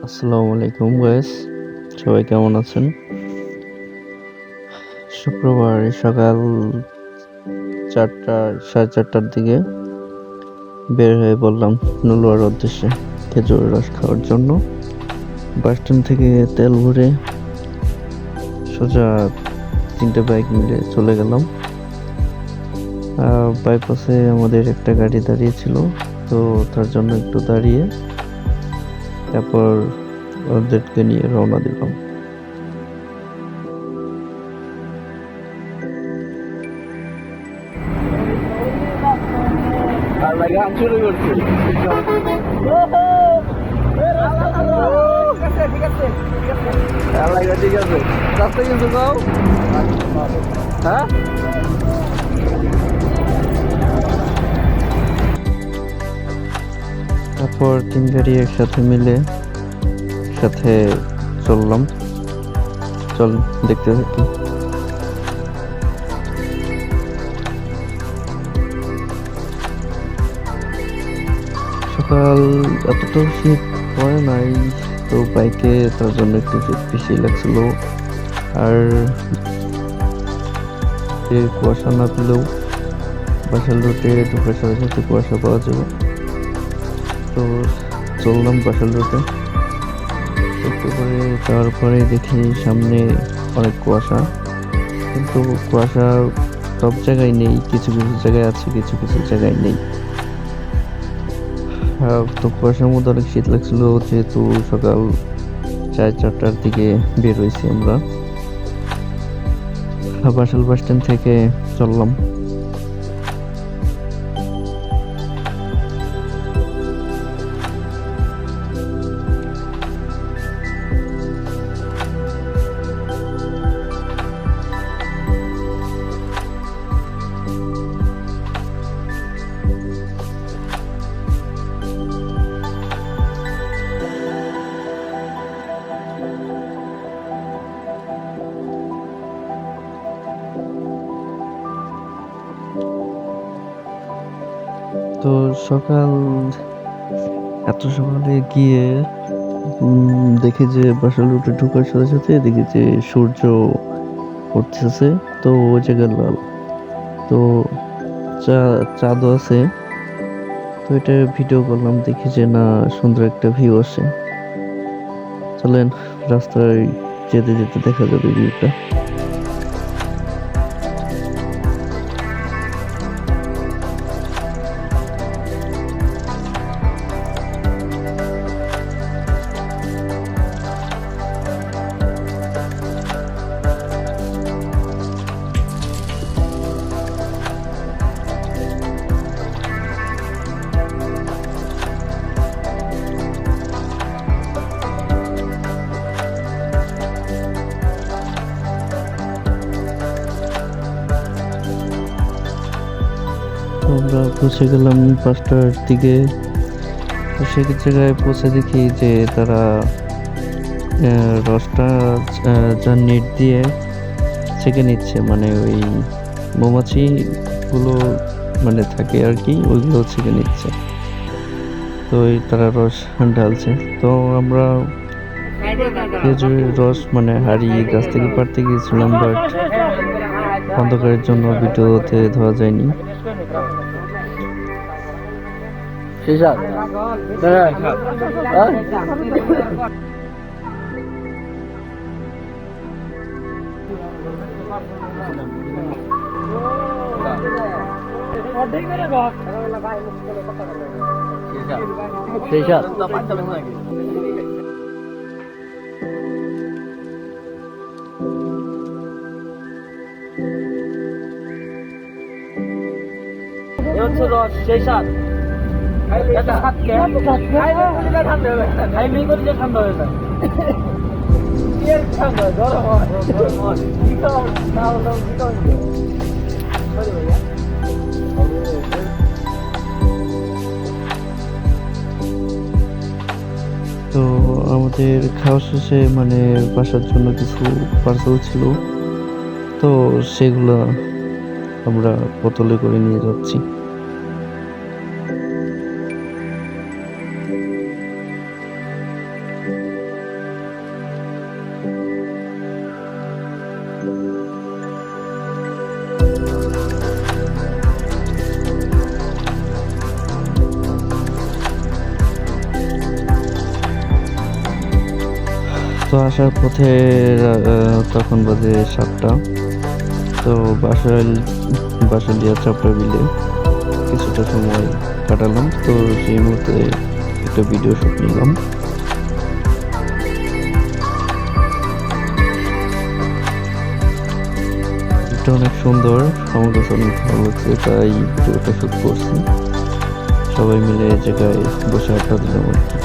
আসসালামু আলাইকুম গাইস, সবাই কেমন আছেন? শুক্রবার সকাল 4টা 4:30টার দিকে বের হয়ে পড়লাম নলুয়ার উদ্দেশ্যে খেজুরের রস খাওয়ার জন্য। বাস স্ট্যান্ড থেকে তেল ভরে সোজা 3টে বাইক মিলে চলে গেলাম। বাইপাসে আমাদের একটা গাড়ি দাঁড়িয়ে ছিল, তো তার জন্য একটু দাঁড়িয়ে তারপর ওদেরকে নিয়ে রওনা দিলাম। গান শুরু করছি। ঠিক আছে, রাস্তা কিন্তু যাও। হ্যাঁ, তারপর 3 গাড়ি একসাথে মিলে সাথে চললাম। চল দেখতে থাকি। সকাল এতটা শীত পড়ে নাই, তো বাইকে তার জন্য একটু শীত বেশি লাগছিল। আর কুয়াশা না পেলেও বাসার রুটে ঢোকার সাথে সাথে কুয়াশা পাওয়া যাবে। তো চললাম বাসার রুটে, একটু করে যাওয়ার পরে দেখি সামনে অনেক কুয়াশা, কিন্তু কুয়াশা সব জায়গায় নেই, কিছু কিছু জায়গায় আছে, কিছু কিছু জায়গায় নেই। তো কুয়াশার মধ্যে অনেক শীত লাগছিল, যেহেতু সকাল 4:30টার দিকে বের হয়েছি আমরা। বাসাল বাস স্ট্যান্ড থেকে চললাম। তো সকাল এত সকালে গিয়ে দেখি যে বাসার রুটে ঢোকার সাথে সাথে দেখি যে সূর্য উঠতেছে, তো ওই জায়গায় লাল, তো চাঁদও আছে। তো এটা ভিডিও করলাম, দেখি যে না, সুন্দর একটা ভিউ আসে। চলেন রাস্তায় যেতে যেতে দেখা যাবে ভিউটা। আমরা পৌঁছে গেলাম 5টার দিকে। তো সেই জায়গায় পৌঁছে দেখি যে তারা রসটা যা নেট দিয়ে ছেঁকে নিচ্ছে, মানে ওই মৌমাছি গুলো মানে থাকে আর কি, ওইগুলো ছেঁকে নিচ্ছে। তো তারা রস ঢালছে। তো আমরা খেজুরের রস মানে হাড়ি গাছ থেকে পাড়তে গিয়েছিলাম, বাট অন্ধকারের জন্য ভিডিওতে ধরা যায়নি। সেই সাত ঠান্ডা হয়ে যায়। ঠান্ডা গরম হয়। তো আমাদের খাওয়া শেষে মানে বাসার জন্য কিছু পার্সেল ছিল, তো সেগুলো আমরা বোতলে করে নিয়ে যাচ্ছি। আসার পথে তখন বাজে 7টা। তো বাসালিয়া চাপড়া বিলে কিছুটা সময় কাটালাম। তো সেই মুহূর্তে একটা ভিডিও শুট নিলাম। এটা অনেক সুন্দর, আমার কাছে অনেক ভালো লাগছে, তাই ভিডিওটা শুট করছি। সবাই মিলে এই জায়গায় বসে আড্ডা দিলাম আর কি।